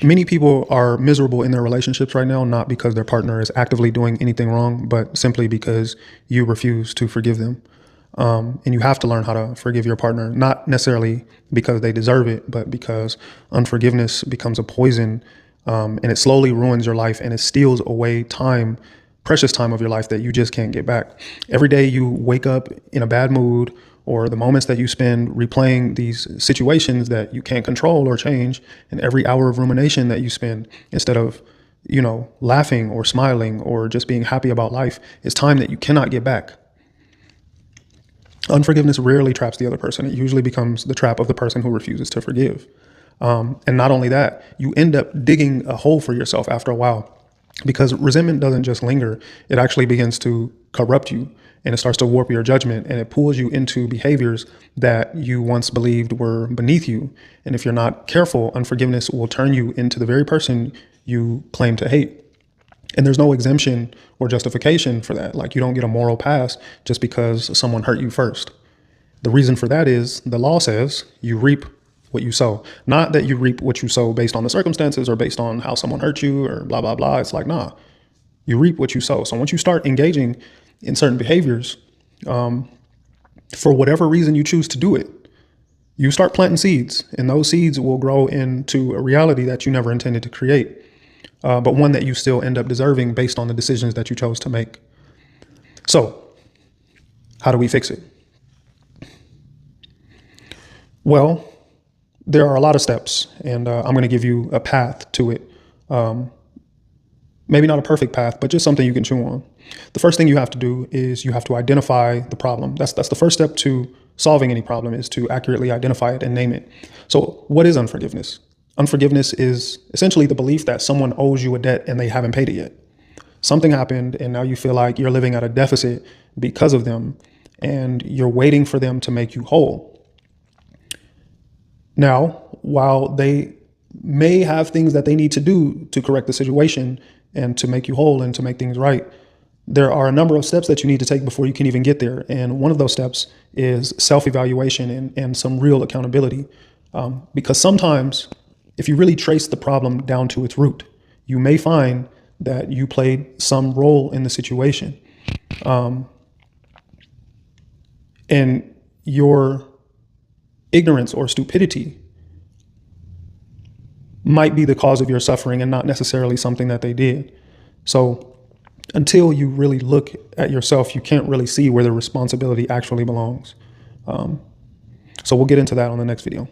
Many people are miserable in their relationships right now, not because their partner is actively doing anything wrong, but simply because you refuse to forgive them. And you have to learn how to forgive your partner, not necessarily because they deserve it, but because unforgiveness becomes a poison, and it slowly ruins your life, and it steals away time, precious time of your life that you just can't get back. Every day you wake up in a bad mood, or the moments that you spend replaying these situations that you can't control or change, and every hour of rumination that you spend instead of, laughing or smiling or just being happy about life, is time that you cannot get back. Unforgiveness rarely traps the other person. It usually becomes the trap of the person who refuses to forgive. And not only that, you end up digging a hole for yourself after a while, because resentment doesn't just linger. It actually begins to corrupt you, and it starts to warp your judgment, and it pulls you into behaviors that you once believed were beneath you. And if you're not careful, unforgiveness will turn you into the very person you claim to hate. And there's no exemption or justification for that. Like, you don't get a moral pass just because someone hurt you first. The reason for that is the law says you reap what you sow. Not that you reap what you sow based on the circumstances or based on how someone hurt you or blah, blah, blah. It's like, nah, you reap what you sow. So once you start engaging in certain behaviors, for whatever reason you choose to do it, you start planting seeds, and those seeds will grow into a reality that you never intended to create. But one that you still end up deserving based on the decisions that you chose to make. So how do we fix it? Well, there are a lot of steps, and I'm going to give you a path to it. Maybe not a perfect path, but just something you can chew on. The first thing you have to do is you have to identify the problem. That's the first step to solving any problem, is to accurately identify it and name it. So what is unforgiveness? Unforgiveness is essentially the belief that someone owes you a debt and they haven't paid it yet. Something happened, and now you feel like you're living at a deficit because of them, and you're waiting for them to make you whole. Now, while they may have things that they need to do to correct the situation and to make you whole and to make things right, there are a number of steps that you need to take before you can even get there. And one of those steps is self-evaluation and some real accountability. Because sometimes, if you really trace the problem down to its root, you may find that you played some role in the situation. And your ignorance or stupidity might be the cause of your suffering and not necessarily something that they did. So until you really look at yourself, you can't really see where the responsibility actually belongs. So we'll get into that on the next video.